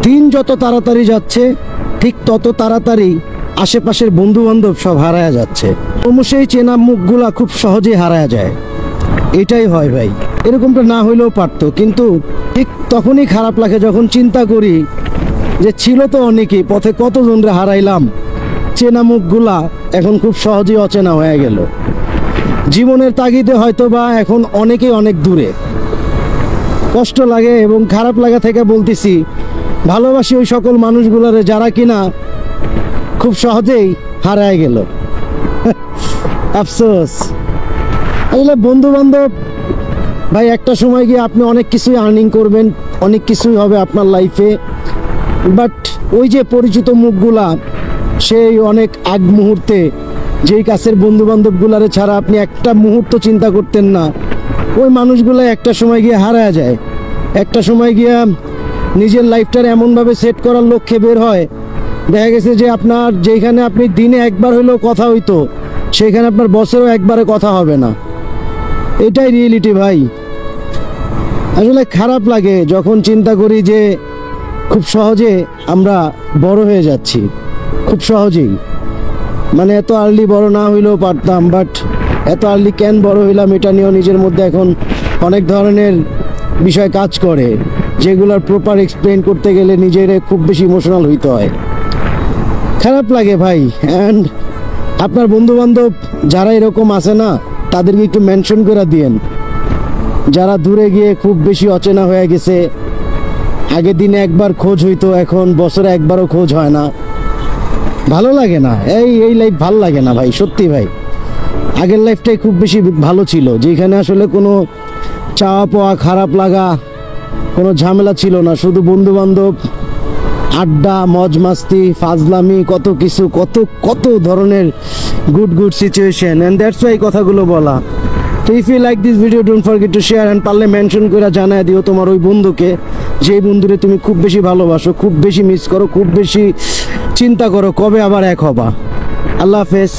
দিন যত তাড়াতাড়ি যাচ্ছে ঠিক তত তাড়াতাড়ি আশেপাশের বন্ধু বান্ধব সব হারায়া যাচ্ছে। ক্রমশই চেনা মুখগুলা খুব সহজেই হারায়া যায়। এটাই হয় ভাই। এরকমটা না হইলেও পারতো, কিন্তু ঠিক তখনই খারাপ লাগে যখন চিন্তা করি যে ছিল তো অনেকেই, পথে কতজনরে হারাইলাম, চেনা মুখগুলা এখন খুব সহজেই অচেনা হয়ে গেল। জীবনের তাগিদে হয়তো বা এখন অনেকেই অনেক দূরে। কষ্ট লাগে এবং খারাপ লাগা থেকে বলতেছি, ভালোবাসি ওই সকল মানুষগুলোরে যারা কিনা খুব সহজেই হারায় গেল। আফসোস। আসলে বন্ধু বান্ধব ভাই, একটা সময় গিয়ে আপনি অনেক কিছুই আর্নিং করবেন, অনেক কিছুই হবে আপনার লাইফে, বাট ওই যে পরিচিত মুখগুলা, সেই অনেক আগ মুহূর্তে যেই কাছের বন্ধু বান্ধবগুলারে ছাড়া আপনি একটা মুহূর্ত চিন্তা করতেন না, ওই মানুষগুলো একটা সময় গিয়ে হারায় যায়। একটা সময় গিয়ে নিজের লাইফটার এমনভাবে সেট করার লক্ষ্যে বের হয়, দেখা গেছে যে আপনার যেখানে আপনি দিনে একবার হইলেও কথা হইতো, সেখানে আপনার বছরেও একবারে কথা হবে না। এটাই রিয়েলিটি ভাই। আসলে খারাপ লাগে যখন চিন্তা করি যে খুব সহজে আমরা বড় হয়ে যাচ্ছি, খুব সহজেই। মানে এত আর্লি বড় না হইলেও পারতাম, বাট এত আর্লি কেন বড় হইলাম এটা নিয়েও নিজের মধ্যে এখন অনেক ধরনের বিষয় কাজ করে, যেগুলোর প্রপার এক্সপ্লেন করতে গেলে নিজের খুব বেশি ইমোশনাল হইতে হয়। খারাপ লাগে ভাই। অ্যান্ড আপনার বন্ধু বান্ধব যারা এরকম আছে না, তাদেরকে একটু মেনশন করে দিয়েন, যারা দূরে গিয়ে খুব বেশি অচেনা হয়ে গেছে। আগের দিনে একবার খোঁজ হইতো, এখন বছরে একবারও খোঁজ হয় না। ভালো লাগে না, এই লাইফ ভালো লাগে না ভাই, সত্যি ভাই। আগের লাইফটাই খুব বেশি ভালো ছিল, যেখানে আসলে কোনো চাওয়া পাওয়া, খারাপ লাগা, কোনো ঝামেলা ছিল না। শুধু বন্ধু বান্ধব, আড্ডা, মজ মাস্তি, ফাজলামি, কত কিছু, কত কত ধরনের good situation. And that's why কথাগুলো বলা। তো if you like this video, don't forget to share, and পারলে মেনশন করে জানায় দিও তোমার ওই বন্ধুকে, যেই বন্ধুরে তুমি খুব বেশি ভালোবাসো, খুব বেশি মিস করো, খুব বেশি চিন্তা করো কবে আবার এক হবা। আল্লাহ হাফেজ।